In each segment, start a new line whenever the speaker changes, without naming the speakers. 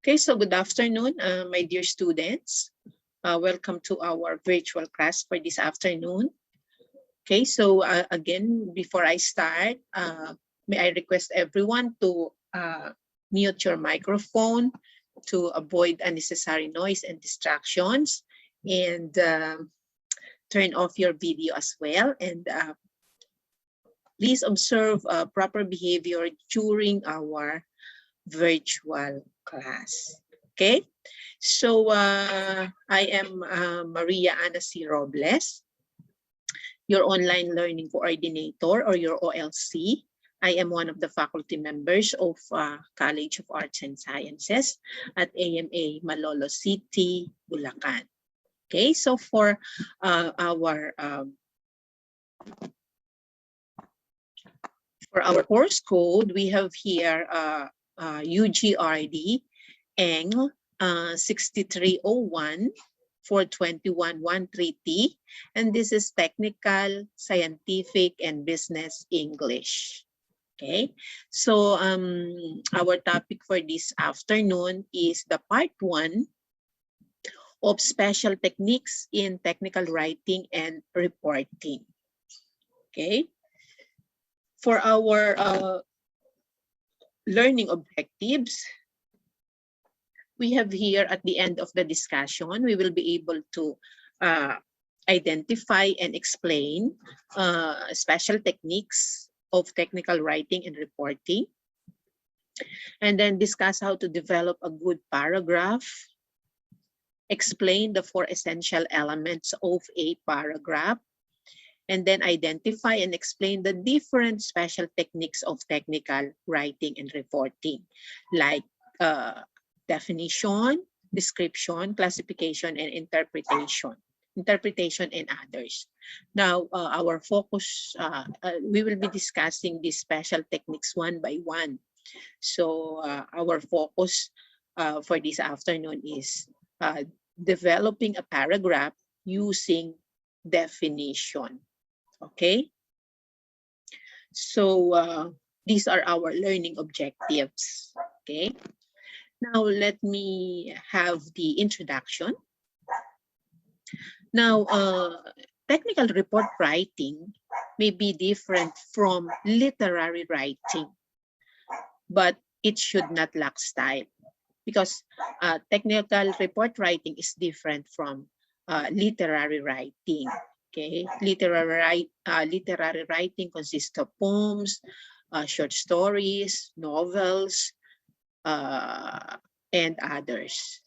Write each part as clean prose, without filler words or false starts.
Okay, so good afternoon, my dear students. Welcome to our virtual class for this afternoon. Okay, so again, before I start, may I request everyone to mute your microphone to avoid unnecessary noise and distractions, and turn off your video as well. And please observe proper behavior during our virtual class. Okay, so I am Maria Ana C. Robles, your online learning coordinator or your OLC. I am one of the faculty members of College of Arts and Sciences at AMA Malolo City, Bulacan. Okay, so for our course code, we have here UGRD ENG 6301 42113T, and this is Technical, Scientific, and Business English. Okay, so our topic for this afternoon is the part 1 of special techniques in technical writing and reporting. Okay, for our learning objectives, we have here at the end of the discussion, we will be able to identify and explain special techniques of technical writing and reporting, and then discuss how to develop a good paragraph, explain the 4 essential elements of a paragraph, and then identify and explain the different special techniques of technical writing and reporting, like definition, description, classification, and interpretation and others. Now, our focus, we will be discussing these special techniques one by one. So our focus for this afternoon is developing a paragraph using definition. Okay, so these are our learning objectives. Okay, now let me have the introduction. Now, technical report writing may be different from literary writing, but it should not lack style, because technical report writing is different from literary writing. Okay, literary writing consists of poems, short stories, novels, and others.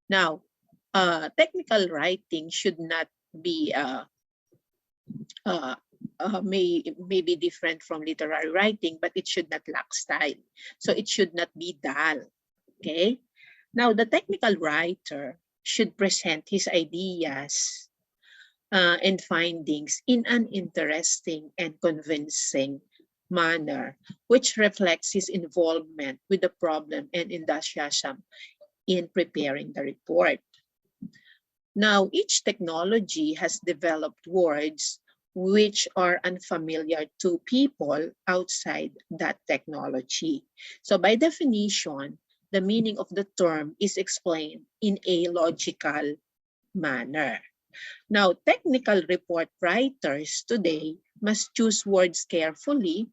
Now, technical writing should not be may be different from literary writing, but it should not lack style. So it should not be dull. Okay. Now, the technical writer should present his ideas and findings in an interesting and convincing manner, which reflects his involvement with the problem and enthusiasm in preparing the report. Now, each technology has developed words which are unfamiliar to people outside that technology. So by definition, the meaning of the term is explained in a logical manner. Now, technical report writers today must choose words carefully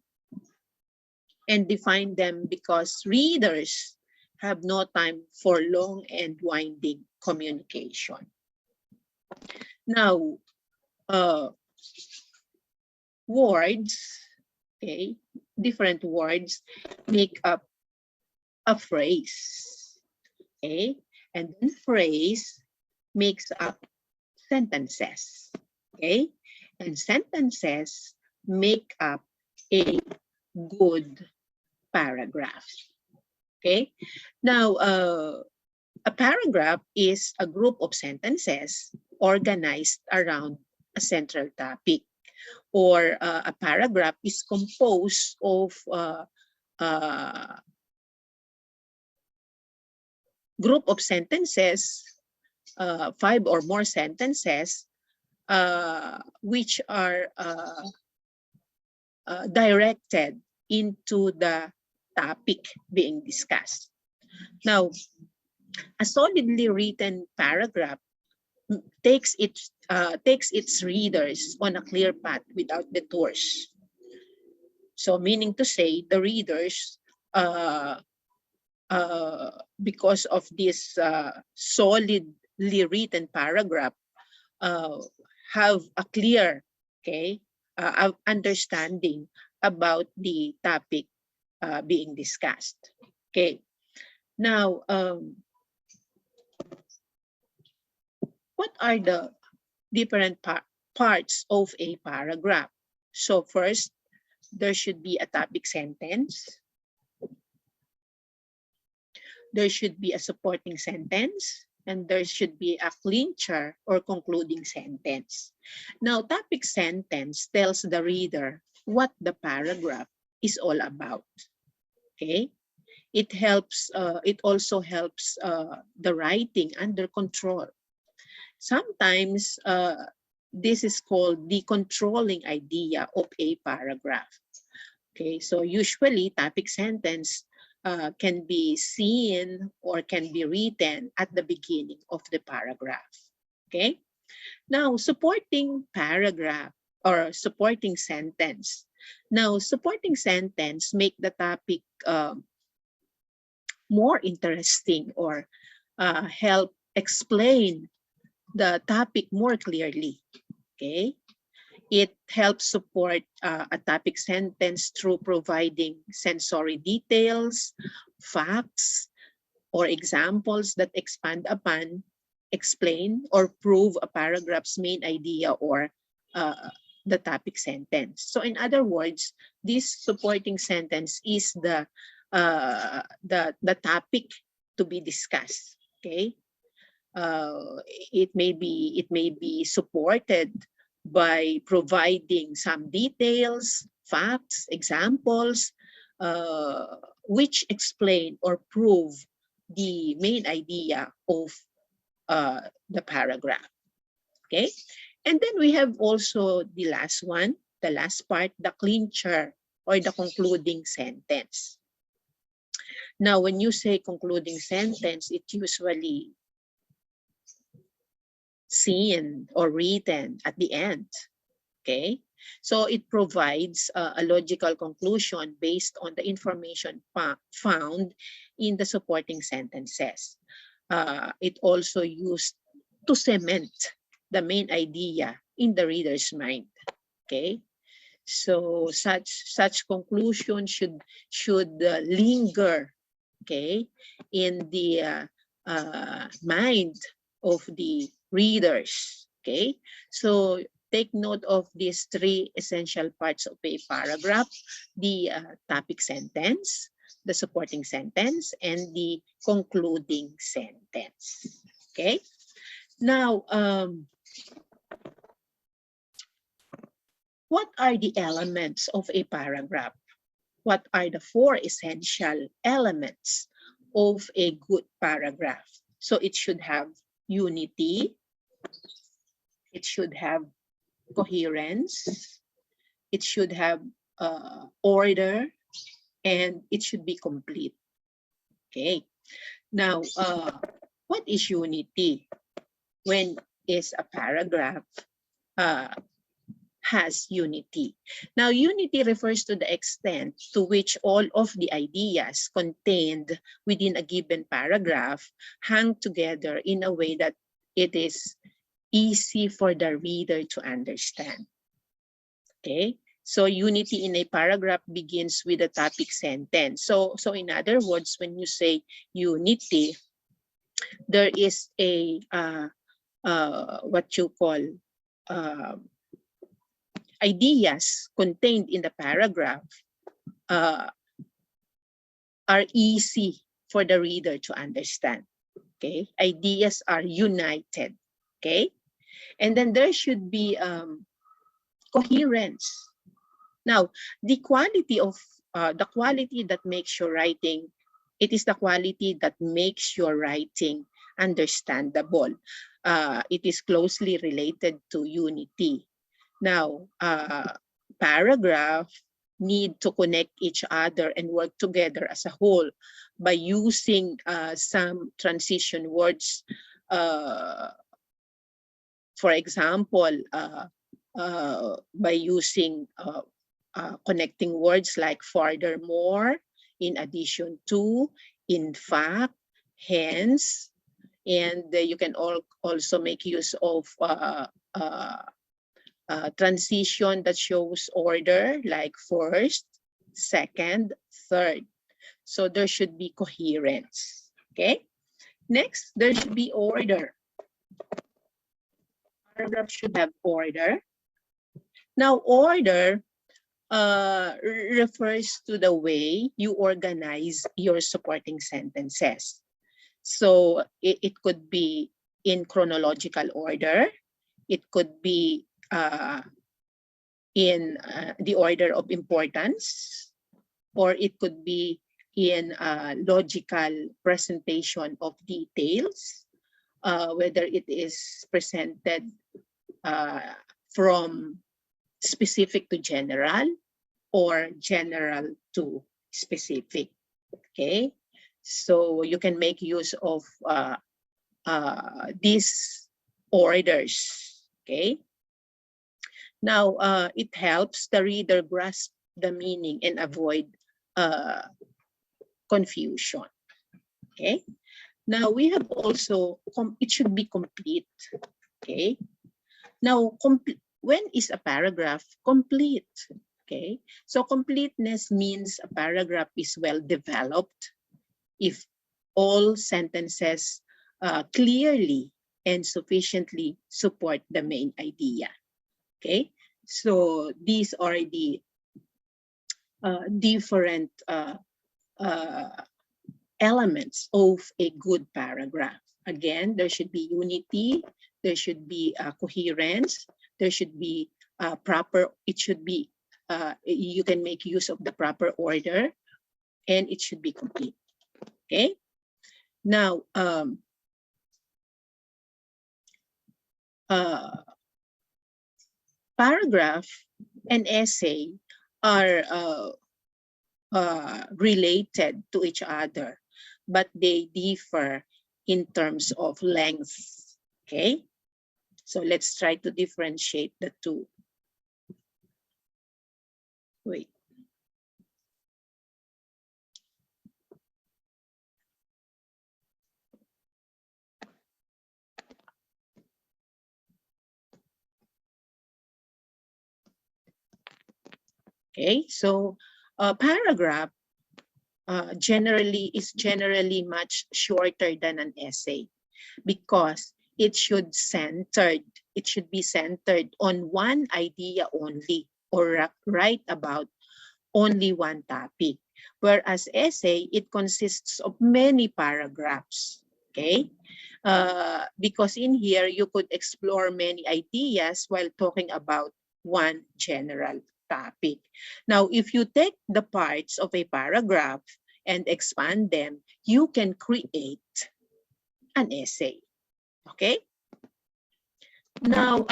and define them, because readers have no time for long and winding communication. Now, words, okay, different words make up a phrase, okay, and then phrase makes up sentences, okay, and sentences make up a good paragraph. Okay, now a paragraph is a group of sentences organized around a central topic, or a paragraph is composed of group of sentences, 5 or more sentences, which are directed into the topic being discussed. Now, A solidly written paragraph takes its readers on a clear path without detours. So meaning to say, the readers, because of this solidly written paragraph, uh, have a clear, okay, understanding about the topic being discussed. Okay. Now, what are the different parts of a paragraph? So first, there should be a topic sentence. There should be a supporting sentence, and there should be a clincher or concluding sentence. Now, topic sentence tells the reader what the paragraph is all about. Okay? It helps. It also helps the writing under control. Sometimes this is called the controlling idea of a paragraph. Okay, so usually topic sentence can be seen or can be written at the beginning of the paragraph. Okay, now supporting paragraph or supporting sentence. Now, supporting sentence make the topic more interesting or help explain the topic more clearly. Okay, it helps support a topic sentence through providing sensory details, facts, or examples that expand upon, explain, or prove a paragraph's main idea or the topic sentence. So in other words, this supporting sentence is the topic to be discussed. Okay, it may be supported by providing some details, facts, examples, which explain or prove the main idea of the paragraph. Okay, and then we have also the last one, the last part, the clincher or the concluding sentence. Now, when you say concluding sentence, it usually seen or written at the end. Okay, so it provides a logical conclusion based on the information found in the supporting sentences. It also used to cement the main idea in the reader's mind. Okay, so such conclusion should linger, okay, in the mind of the readers. Okay, so take note of these three essential parts of a paragraph: the topic sentence, the supporting sentence, and the concluding sentence. Okay, now what are the elements of a paragraph? What are the four essential elements of a good paragraph? So it should have unity, it should have coherence, it should have order, and it should be complete. Okay. Now, what is unity? When is a paragraph has unity? Now, unity refers to the extent to which all of the ideas contained within a given paragraph hang together in a way that it is easy for the reader to understand. Okay, so unity in a paragraph begins with a topic sentence. So in other words, when you say unity, there is a what you call ideas contained in the paragraph are easy for the reader to understand. Okay, ideas are united. Okay, and then there should be coherence. Now, the quality that makes your writing, it is the quality that makes your writing understandable. It is closely related to unity. Now, paragraph need to connect each other and work together as a whole by using some transition words. For example, by using connecting words like furthermore, in addition to, in fact, hence, and you can also make use of transition that shows order, like first, second, third. So there should be coherence. Okay. Next, there should be order. Paragraph should have order. Now, order refers to the way you organize your supporting sentences. So it could be in chronological order. It could be in the order of importance, or it could be in logical presentation of details, whether it is presented from specific to general or general to specific. Okay, so you can make use of these orders. Okay, now it helps the reader grasp the meaning and avoid confusion. Okay, now we have also, it should be complete. Okay, now when is a paragraph complete? Okay, so completeness means a paragraph is well developed if all sentences clearly and sufficiently support the main idea. Okay, so these are the different elements of a good paragraph. Again, there should be unity, there should be coherence, there should be proper, it should be, you can make use of the proper order, and it should be complete. Okay, now paragraph and essay are related to each other, but they differ in terms of length. Okay, so let's try to differentiate the two. Wait. Okay, so a paragraph is generally much shorter than an essay, because it should be centered on one idea only, or write about only one topic. Whereas essay, it consists of many paragraphs. Okay, because in here you could explore many ideas while talking about one general topic. Now, if you take the parts of a paragraph and expand them, you can create an essay. Okay. Now,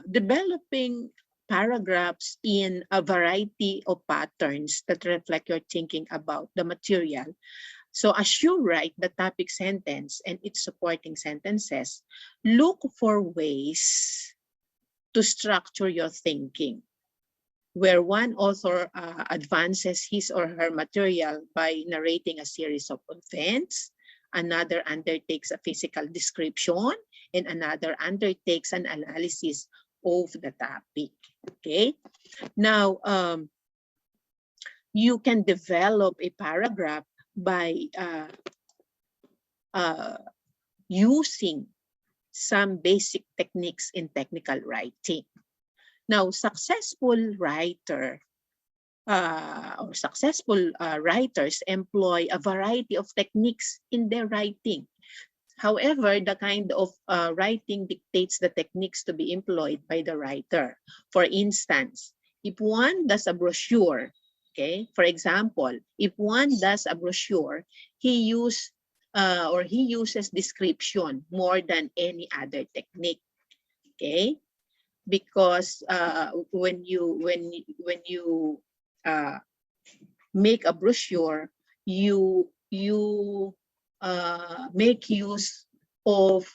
developing paragraphs in a variety of patterns that reflect your thinking about the material. So as you write the topic sentence and its supporting sentences, look for ways to structure your thinking, where one author advances his or her material by narrating a series of events, another undertakes a physical description, and another undertakes an analysis of the topic. Okay, now you can develop a paragraph by using some basic techniques in technical writing. Now, successful writers employ a variety of techniques in their writing. However, the kind of writing dictates the techniques to be employed by the writer. For instance, if one does a brochure, okay, for example, if one does a brochure, he uses description more than any other technique. Okay, because when you make a brochure, you make use of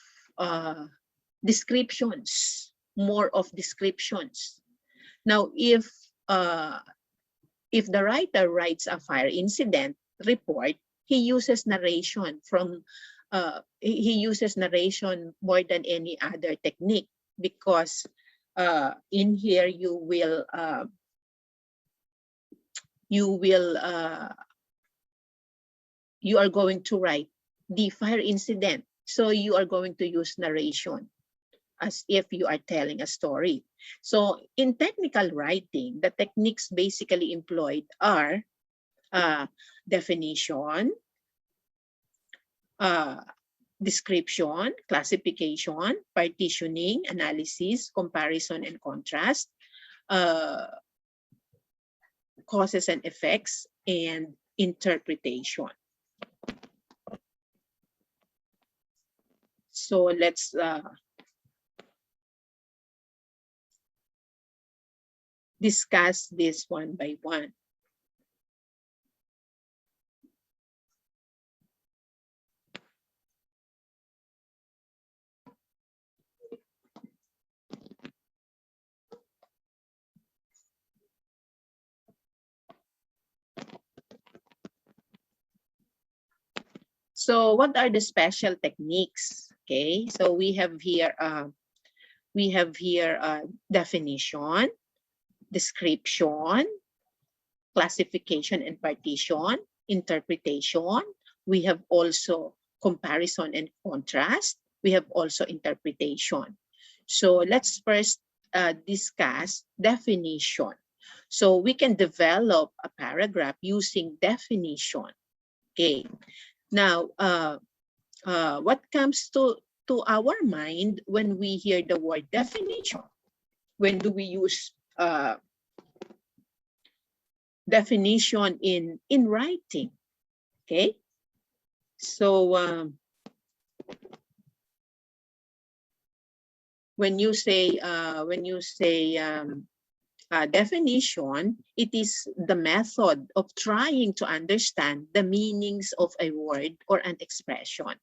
descriptions, more of descriptions. Now, if the writer writes a fire incident report, he uses narration from he uses narration more than any other technique, because in here you will you are going to write the fire incident, so you are going to use narration as if you are telling a story. So in technical writing, the techniques basically employed are definition, description, classification, partitioning, analysis, comparison and contrast, causes and effects, and interpretation. So let's discuss this one by one. So what are the special techniques? Okay, so we have here definition, description, classification and partition, interpretation. We have also comparison and contrast. We have also interpretation. So let's first discuss definition. So we can develop a paragraph using definition. Okay. Now, what comes to our mind when we hear the word definition? When do we use definition in writing? Okay, so when you say definition, it is the method of trying to understand the meanings of a word or an expression.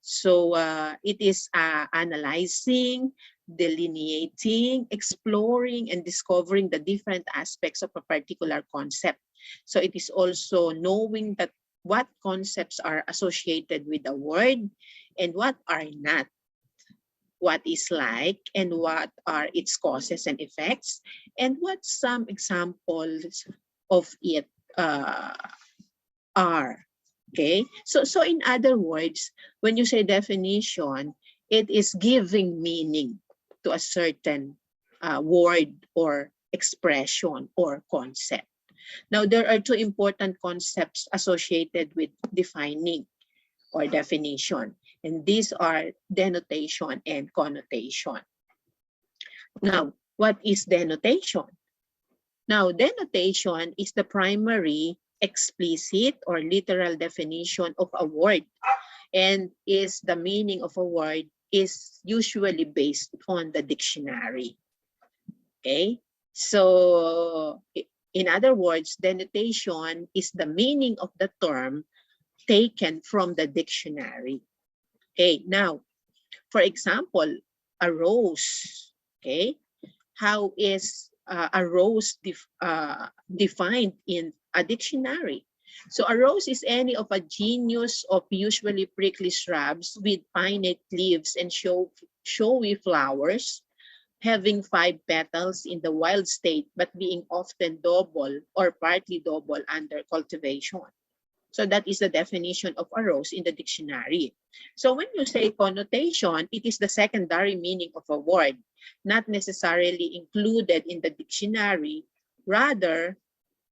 So it is analyzing, delineating, exploring, and discovering the different aspects of a particular concept. So it is also knowing that what concepts are associated with a word and what are not, what is like and what are its causes and effects, and what some examples of it are. Okay, so in other words, when you say definition, it is giving meaning to a certain word or expression or concept. Now, there are two important concepts associated with defining or definition, and these are denotation and connotation. Now, what is denotation? Now, denotation is the primary explicit or literal definition of a word, and is the meaning of a word is usually based on the dictionary. Okay, so in other words, denotation is the meaning of the term taken from the dictionary. Okay, now, for example, a rose. Okay, how is a rose defined in a dictionary? So a rose is any of a genus of usually prickly shrubs with pinnate leaves and showy flowers, having 5 petals in the wild state, but being often double or partly double under cultivation. So that is the definition of a rose in the dictionary. So when you say connotation, it is the secondary meaning of a word, not necessarily included in the dictionary. Rather,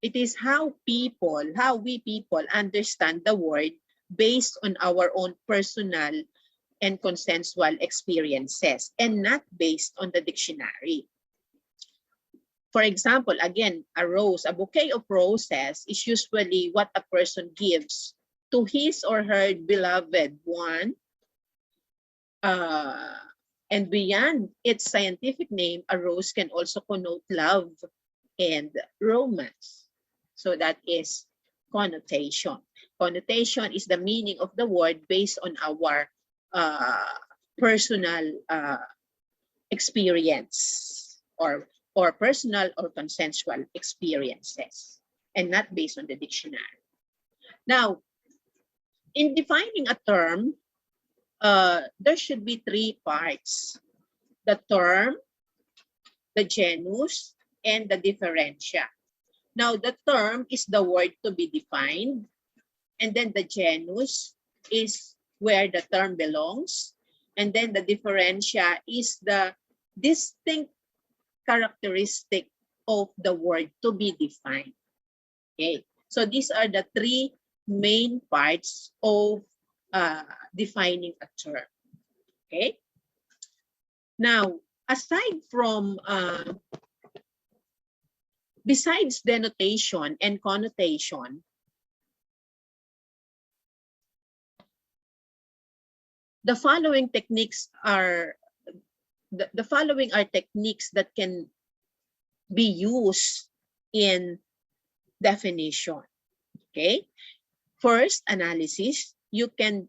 it is how we people understand the word based on our own personal and consensual experiences, and not based on the dictionary. For example, again, a rose, a bouquet of roses is usually what a person gives to his or her beloved one. And beyond its scientific name, a rose can also connote love and romance. So that is connotation. Connotation is the meaning of the word based on our personal experience or personal or consensual experiences, and not based on the dictionary. Now, in defining a term, there should be three parts: the term, the genus, and the differentia. Now, the term is the word to be defined, and then the genus is where the term belongs, and then the differentia is the distinct characteristic of the word to be defined. Okay, so these are the three main parts of defining a term. Okay, now aside from besides denotation and connotation, the following techniques are the following are techniques that can be used in definition. Okay, first, analysis. You can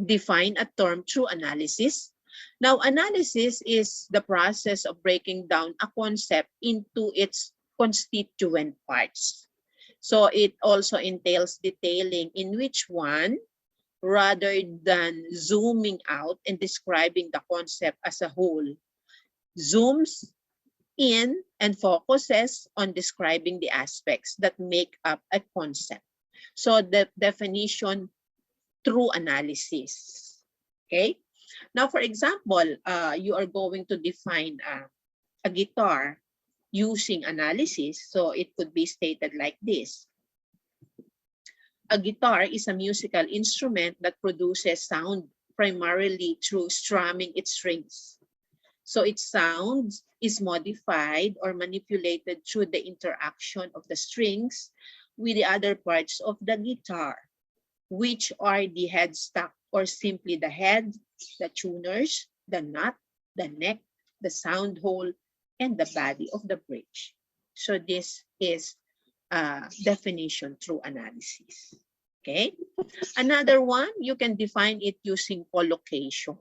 define a term through analysis. Now, analysis is the process of breaking down a concept into its constituent parts. So it also entails detailing in which one, rather than zooming out and describing the concept as a whole, zooms in and focuses on describing the aspects that make up a concept. So the definition through analysis. Okay. Now, for example, you are going to define a guitar using analysis. So it could be stated like this: a guitar is a musical instrument that produces sound primarily through strumming its strings. So its sound is modified or manipulated through the interaction of the strings with the other parts of the guitar, which are the headstock, or simply the head, the tuners, the nut, the neck, the sound hole, and the body of the bridge. So this is definition through analysis. Okay. Another one, you can define it using collocation.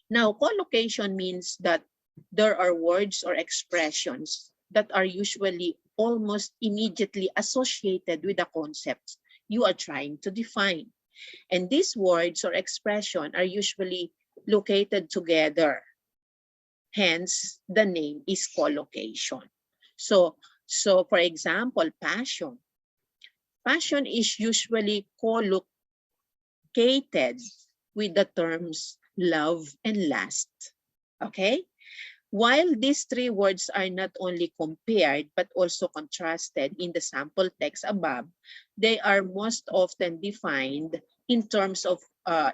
Now, collocation means that there are words or expressions that are usually almost immediately associated with the concepts you are trying to define. And these words or expressions are usually located together. Hence, the name is collocation. So for example, passion. Passion is usually collocated with the terms love and lust. Okay? While these three words are not only compared but also contrasted in the sample text above, they are most often defined in terms of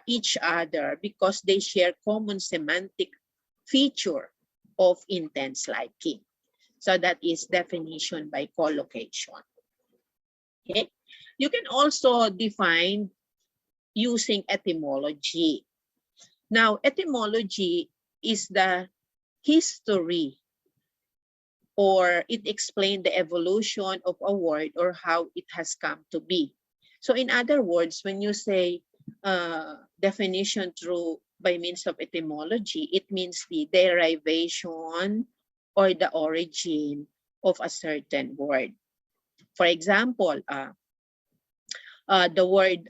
each other because they share common semantic feature of intense liking. So that is definition by collocation. Okay? You can also define using etymology. Now, etymology is the history, or it explains the evolution of a word or how it has come to be. So in other words, when you say definition through by means of etymology, it means the derivation or the origin of a certain word. For example, the word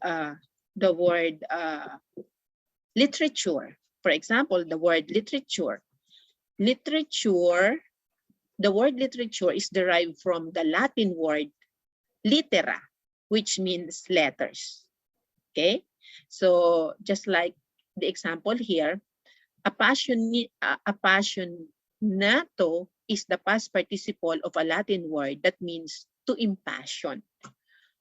literature. For example, the word literature. Literature, the word literature is derived from the Latin word litera, which means letters. Okay, so just like the example here, appassionato is the past participle of a Latin word that means to impassion.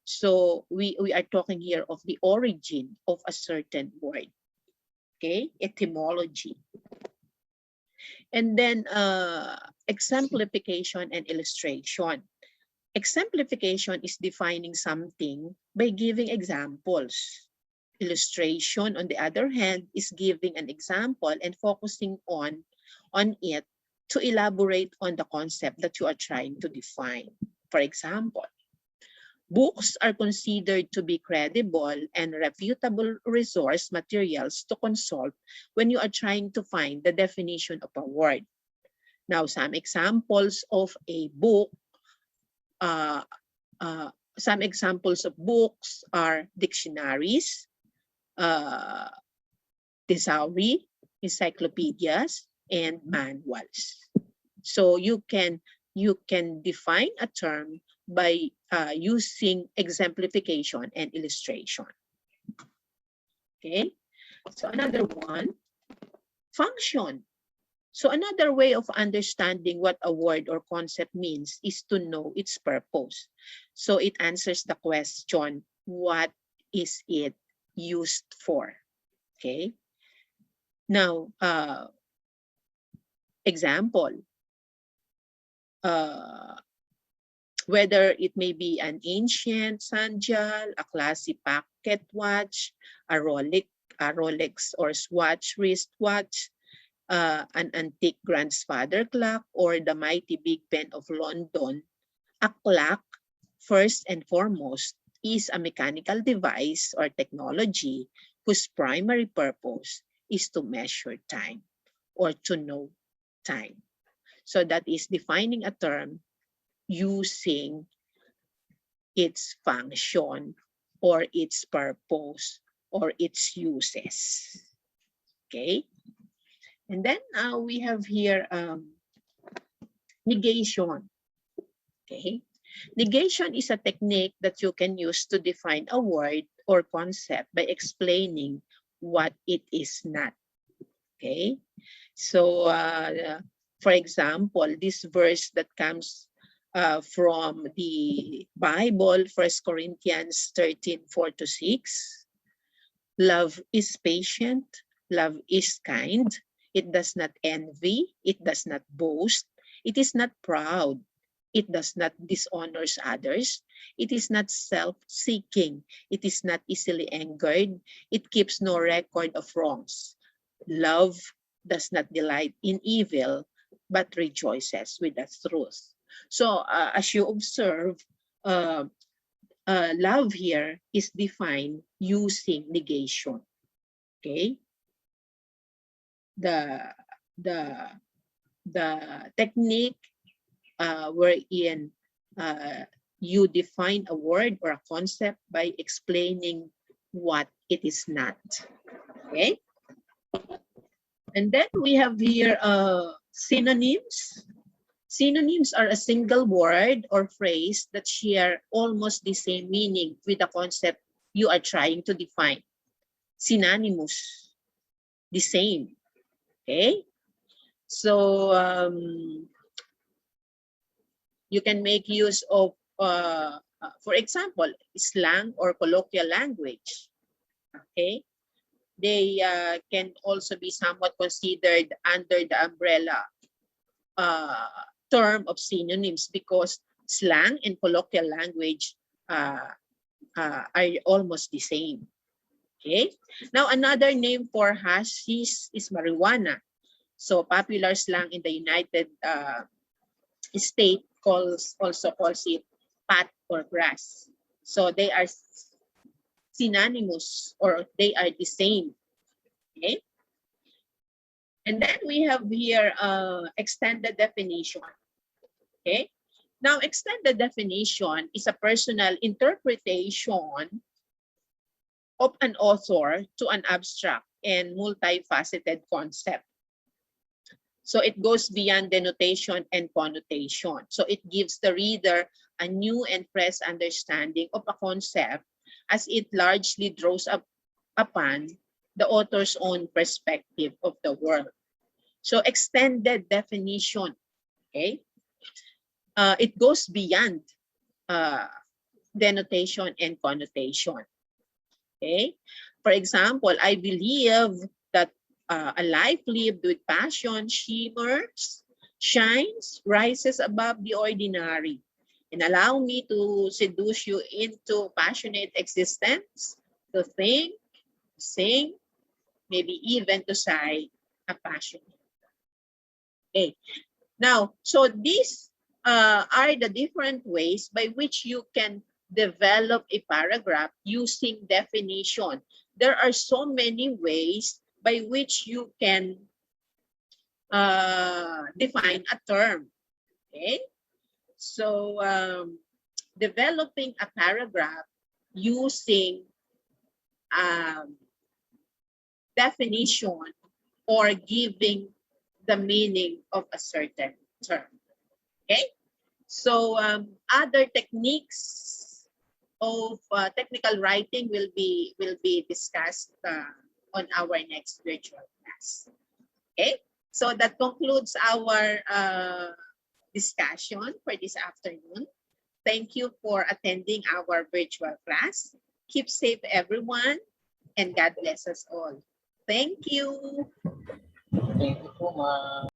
So we are talking here of the origin of a certain word. Okay, etymology. And then exemplification and illustration. Exemplification is defining something by giving examples. Illustration, on the other hand, is giving an example and focusing on it to elaborate on the concept that you are trying to define. For example, books are considered to be credible and refutable resource materials to consult when you are trying to find the definition of a word. Now, some examples of a book, some examples of books are dictionaries, thesauri, encyclopedias, and manuals. So you can define a term by using exemplification and illustration. Okay, so another one, function. So another way of understanding what a word or concept means is to know its purpose. So it answers the question, what is it used for? Okay. Now, example, whether it may be an ancient sundial, a classy pocket watch, a Rolex or Swatch wristwatch, an antique grandfather clock, or the mighty Big Ben of London, a clock, first and foremost, is a mechanical device or technology whose primary purpose is to measure time or to know time. So that is defining a term using its function or its purpose or its uses. Okay? And then we have here negation. Okay? Negation is a technique that you can use to define a word or concept by explaining what it is not. Okay? So, for example, this verse that comes from the Bible, 1 Corinthians 13:4-6, love is patient, love is kind, it does not envy, it does not boast, it is not proud, it does not dishonor others, it is not self-seeking, it is not easily angered, it keeps no record of wrongs. Love does not delight in evil, but rejoices with the truth. So as you observe, love here is defined using negation. Okay, the technique wherein you define a word or a concept by explaining what it is not. Okay, and then we have here synonyms. Synonyms are a single word or phrase that share almost the same meaning with the concept you are trying to define. Synonymous, the same. Okay? So you can make use of, for example, slang or colloquial language. Okay? They can also be somewhat considered under the umbrella term of synonyms because slang and colloquial language are almost the same. Okay. Now another name for hashish is marijuana. So popular slang in the United States also calls it pot or grass. So they are synonymous or they are the same. Okay. And then we have here extended definition. Okay. Now, extended definition is a personal interpretation of an author to an abstract and multifaceted concept. So it goes beyond denotation and connotation. So it gives the reader a new and fresh understanding of a concept as it largely draws upon the author's own perspective of the world. So extended definition, okay? It goes beyond denotation and connotation. Okay, for example, I believe that a life lived with passion shimmers, shines, rises above the ordinary, and allow me to seduce you into passionate existence, to think, sing, maybe even to sigh a passion. Okay, Now, so these are the different ways by which you can develop a paragraph using definition. There are so many ways by which you can define a term. Okay, so developing a paragraph using definition or giving the meaning of a certain term. Okay, so other techniques of technical writing will be discussed on our next virtual class. Okay, so that concludes our discussion for this afternoon. Thank you for attending our virtual class. Keep safe, everyone, and God bless us all. Thank you.
Thank you po, ma'am.